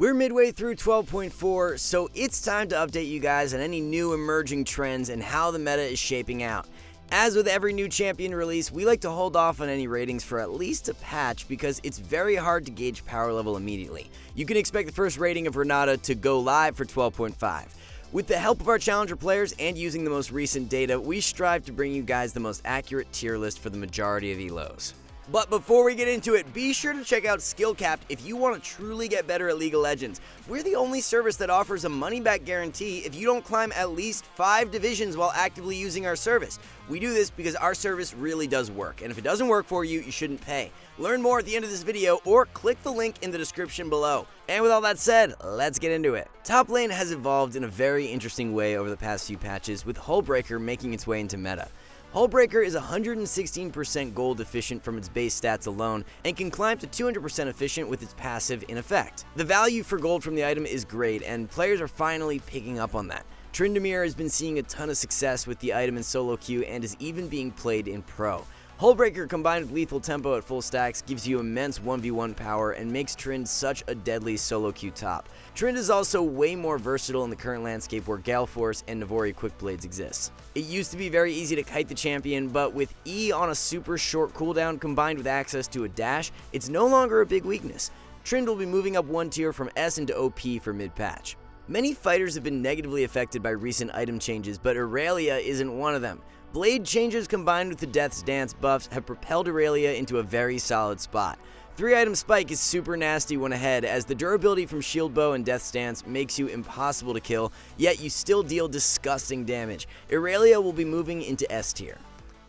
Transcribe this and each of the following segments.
We're midway through 12.4, so it's time to update you guys on any new emerging trends and how the meta is shaping out. As with every new champion release, we like to hold off on any ratings for at least a patch because it's very hard to gauge power level immediately. You can expect the first rating of Renata to go live for 12.5. With the help of our challenger players and using the most recent data, we strive to bring you guys the most accurate tier list for the majority of elos. But before we get into it, be sure to check out SkillCapped if you want to truly get better at League of Legends. We're the only service that offers a money-back guarantee if you don't climb at least 5 divisions while actively using our service. We do this because our service really does work, and if it doesn't work for you, you shouldn't pay. Learn more at the end of this video or click the link in the description below. And with all that said, let's get into it. Top lane has evolved in a very interesting way over the past few patches, with Hullbreaker making its way into meta. Hullbreaker is 116% gold efficient from its base stats alone, and can climb to 200% efficient with its passive in effect. The value for gold from the item is great, and players are finally picking up on that. Tryndamere has been seeing a ton of success with the item in solo queue and is even being played in pro. Hullbreaker combined with lethal tempo at full stacks gives you immense 1v1 power and makes Trynd such a deadly solo queue top. Trynd is also way more versatile in the current landscape where Gale Force and Navori Quick Blades exist. It used to be very easy to kite the champion, but with E on a super short cooldown combined with access to a dash, it's no longer a big weakness. Trynd will be moving up one tier from S into OP for mid-patch. Many fighters have been negatively affected by recent item changes, but Aurelia isn't one of them. Blade changes combined with the Death's Dance buffs have propelled Aurelia into a very solid spot. 3-item Spike is super nasty when ahead, as the durability from Shield Bow and Death's Dance makes you impossible to kill, yet you still deal disgusting damage. Aurelia will be moving into S tier.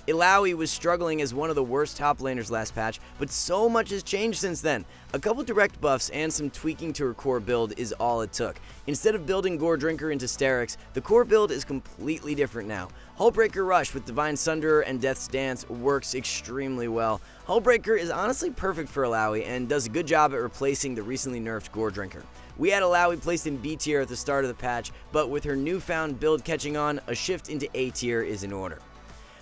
Illaoi was struggling as one of the worst top laners last patch, but so much has changed since then. A couple direct buffs and some tweaking to her core build is all it took. Instead of building Gore Drinker into Sterix, the core build is completely different now. Hullbreaker Rush with Divine Sunderer and Death's Dance works extremely well. Hullbreaker is honestly perfect for Illaoi and does a good job at replacing the recently nerfed Gore Drinker. We had Illaoi placed in B tier at the start of the patch, but with her newfound build catching on, a shift into A tier is in order.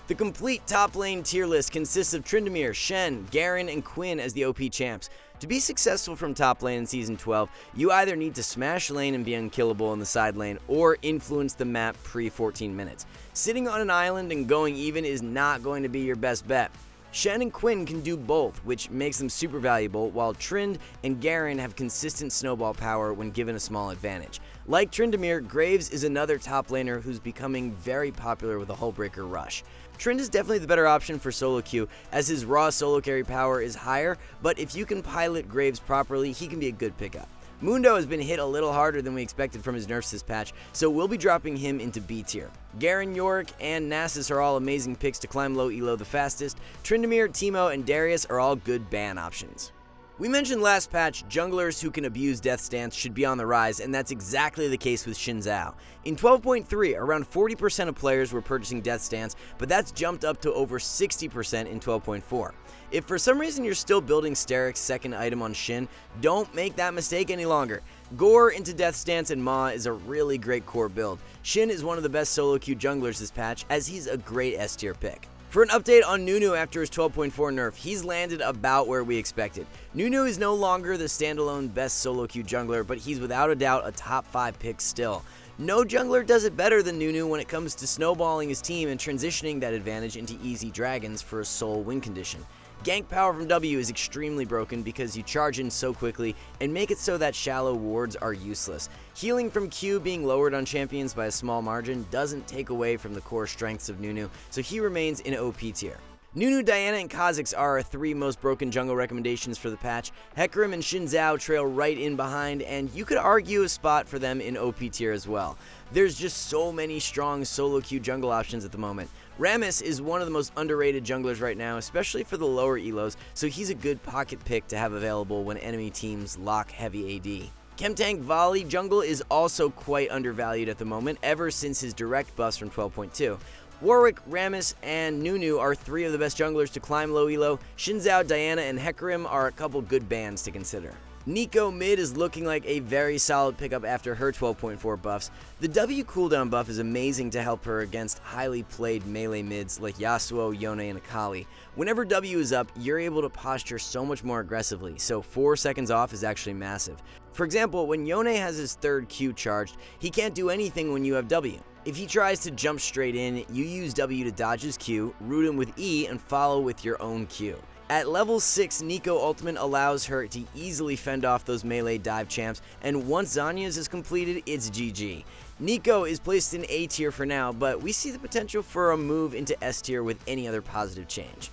The complete top lane tier list consists of Tryndamere, Shen, Garen, and Quinn as the OP champs. To be successful from top lane in Season 12, you either need to smash lane and be unkillable in the side lane, or influence the map pre-14 minutes. Sitting on an island and going even is not going to be your best bet. Shen and Quinn can do both, which makes them super valuable, while Trynd and Garen have consistent snowball power when given a small advantage. Like Tryndamere, Graves is another top laner who's becoming very popular with a Hullbreaker Rush. Trynd is definitely the better option for solo queue, as his raw solo carry power is higher, but if you can pilot Graves properly, he can be a good pickup. Mundo has been hit a little harder than we expected from his nerfs this patch, so we'll be dropping him into B tier. Garen, Yorick, and Nasus are all amazing picks to climb low elo the fastest. Tryndamere, Teemo, and Darius are all good ban options. We mentioned last patch, junglers who can abuse Death's Dance should be on the rise, and that's exactly the case with Xin Zhao. In 12.3, around 40% of players were purchasing Death's Dance, but that's jumped up to over 60% in 12.4. If for some reason you're still building Sterix's second item on Xin, don't make that mistake any longer. Gore into Death's Dance and Ma is a really great core build. Xin is one of the best solo queue junglers this patch, as he's a great S tier pick. For an update on Nunu after his 12.4 nerf, he's landed about where we expected. Nunu is no longer the standalone best solo queue jungler, but he's without a doubt a top 5 pick still. No jungler does it better than Nunu when it comes to snowballing his team and transitioning that advantage into easy dragons for a sole win condition. Gank power from W is extremely broken because you charge in so quickly and make it so that shallow wards are useless. Healing from Q being lowered on champions by a small margin doesn't take away from the core strengths of Nunu, so he remains in OP tier. Nunu, Diana, and Kha'Zix are our 3 most broken jungle recommendations for the patch. Hecarim and Xin Zhao trail right in behind, and you could argue a spot for them in OP tier as well. There's just so many strong solo queue jungle options at the moment. Rammus is one of the most underrated junglers right now, especially for the lower elos, so he's a good pocket pick to have available when enemy teams lock heavy AD. Chemtank Volley jungle is also quite undervalued at the moment, ever since his direct buffs from 12.2. Warwick, Rammus, and Nunu are 3 of the best junglers to climb low elo. Xin Zhao, Diana, and Hecarim are a couple good bans to consider. Nico mid is looking like a very solid pickup after her 12.4 buffs. The W cooldown buff is amazing to help her against highly played melee mids like Yasuo, Yone, and Akali. Whenever W is up, you're able to posture so much more aggressively, so 4 seconds off is actually massive. For example, when Yone has his third Q charged, he can't do anything when you have W. If he tries to jump straight in, you use W to dodge his Q, root him with E, and follow with your own Q. At level 6, Neeko ultimate allows her to easily fend off those melee dive champs, and once Zanya's is completed, it's GG. Neeko is placed in A tier for now, but we see the potential for a move into S tier with any other positive change.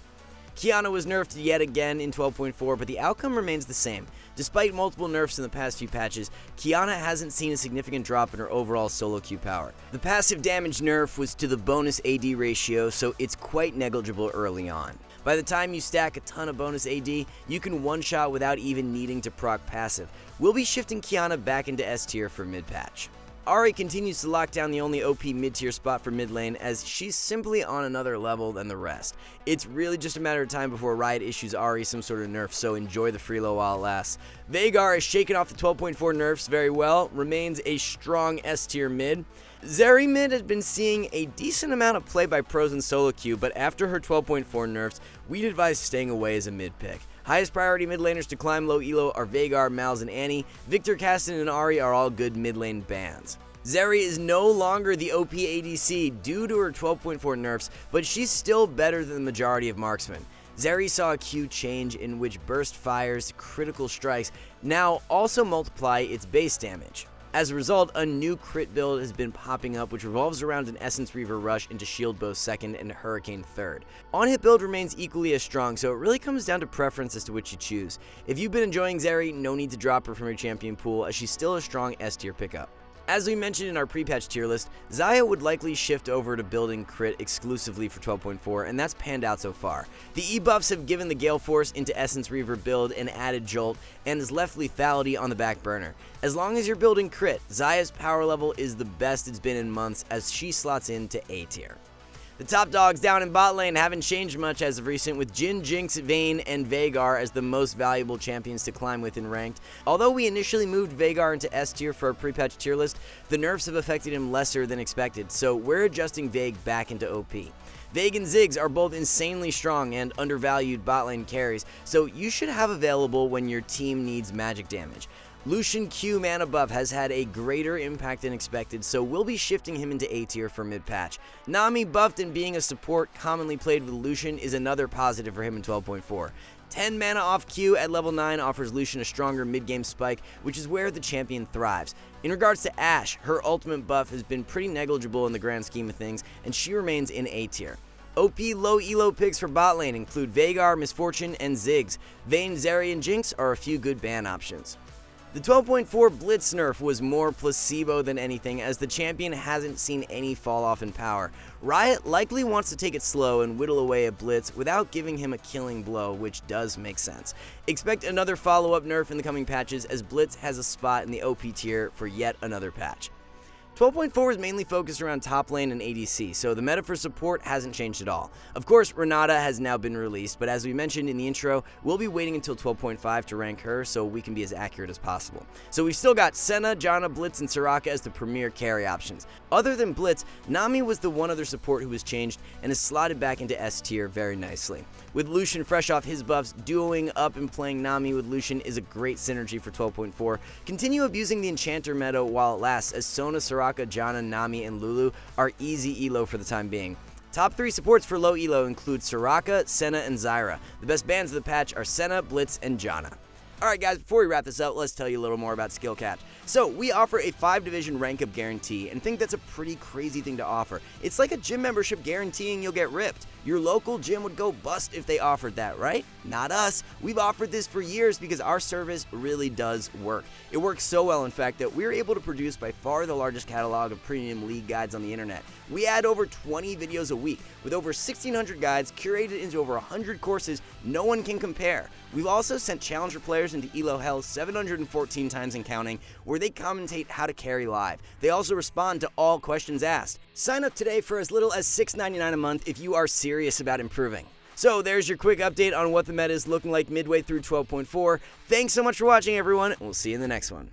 Qiyana was nerfed yet again in 12.4, but the outcome remains the same. Despite multiple nerfs in the past few patches, Qiyana hasn't seen a significant drop in her overall solo Q power. The passive damage nerf was to the bonus AD ratio, so it's quite negligible early on. By the time you stack a ton of bonus AD, you can one-shot without even needing to proc passive. We'll be shifting Qiyana back into S tier for mid-patch. Ahri continues to lock down the only OP mid-tier spot for mid lane, as she's simply on another level than the rest. It's really just a matter of time before Riot issues Ahri some sort of nerf, so enjoy the freelo while it lasts. Veigar is shaking off the 12.4 nerfs very well, remains a strong S-tier mid. Zeri mid has been seeing a decent amount of play by pros in solo queue, but after her 12.4 nerfs, we'd advise staying away as a mid pick. Highest priority mid laners to climb low elo are Veigar, Malz, and Annie. Victor, Caston, and Ahri are all good mid lane bans. Zeri is no longer the OP ADC due to her 12.4 nerfs, but she's still better than the majority of marksmen. Zeri saw a Q change in which burst fires, critical strikes, now also multiply its base damage. As a result, a new crit build has been popping up, which revolves around an Essence Reaver rush into Shield Bow 2nd and Hurricane 3rd. On-hit build remains equally as strong, so it really comes down to preference as to which you choose. If you've been enjoying Zeri, no need to drop her from your champion pool, as she's still a strong S-tier pickup. As we mentioned in our pre-patch tier list, Xayah would likely shift over to building crit exclusively for 12.4, and that's panned out so far. The E-buffs have given the Gale Force into Essence Reaver build an added jolt, and has left lethality on the back burner. As long as you're building crit, Xayah's power level is the best it's been in months, as she slots into A tier. The top dogs down in bot lane haven't changed much as of recent, with Jhin, Jinx, Vayne, and Veigar as the most valuable champions to climb with in ranked. Although we initially moved Veigar into S tier for our pre-patch tier list, the nerfs have affected him lesser than expected, so we're adjusting Vague back into OP. Vague and Ziggs are both insanely strong and undervalued bot lane carries, so you should have available when your team needs magic damage. Lucian Q mana buff has had a greater impact than expected, so we'll be shifting him into A tier for mid-patch. Nami buffed and being a support commonly played with Lucian is another positive for him in 12.4. 10 mana off Q at level 9 offers Lucian a stronger mid-game spike, which is where the champion thrives. In regards to Ashe, her ultimate buff has been pretty negligible in the grand scheme of things, and she remains in A tier. OP low elo picks for bot lane include Veigar, Misfortune, and Ziggs. Vayne, Zeri, and Jinx are a few good ban options. The 12.4 Blitz nerf was more placebo than anything, as the champion hasn't seen any fall off in power. Riot likely wants to take it slow and whittle away at Blitz without giving him a killing blow, which does make sense. Expect another follow-up nerf in the coming patches, as Blitz has a spot in the OP tier for yet another patch. 12.4 is mainly focused around top lane and ADC, so the meta for support hasn't changed at all. Of course, Renata has now been released, but as we mentioned in the intro, we'll be waiting until 12.5 to rank her so we can be as accurate as possible. So we've still got Senna, Janna, Blitz, and Soraka as the premier carry options. Other than Blitz, Nami was the one other support who was changed and is slotted back into S tier very nicely. With Lucian fresh off his buffs, duoing up and playing Nami with Lucian is a great synergy for 12.4. Continue abusing the Enchanter meta while it lasts, as Sona, Soraka, Janna, Nami, and Lulu are easy elo for the time being. Top 3 supports for low elo include Soraka, Senna, and Zyra. The best bans of the patch are Senna, Blitz, and Janna. Alright guys, before we wrap this up, let's tell you a little more about SkillCapped. So, we offer a 5-division rank up guarantee, and think that's a pretty crazy thing to offer. It's like a gym membership guaranteeing you'll get ripped. Your local gym would go bust if they offered that, right? Not us. We've offered this for years because our service really does work. It works so well, in fact, that we're able to produce by far the largest catalog of premium league guides on the internet. We add over 20 videos a week, with over 1,600 guides curated into over 100 courses no one can compare. We've also sent challenger players into Elo Hell 714 times and counting, where they commentate how to carry live. They also respond to all questions asked. Sign up today for as little as $6.99 a month if you are serious about improving. So there's your quick update on what the meta is looking like midway through 12.4. Thanks so much for watching, everyone, and we'll see you in the next one.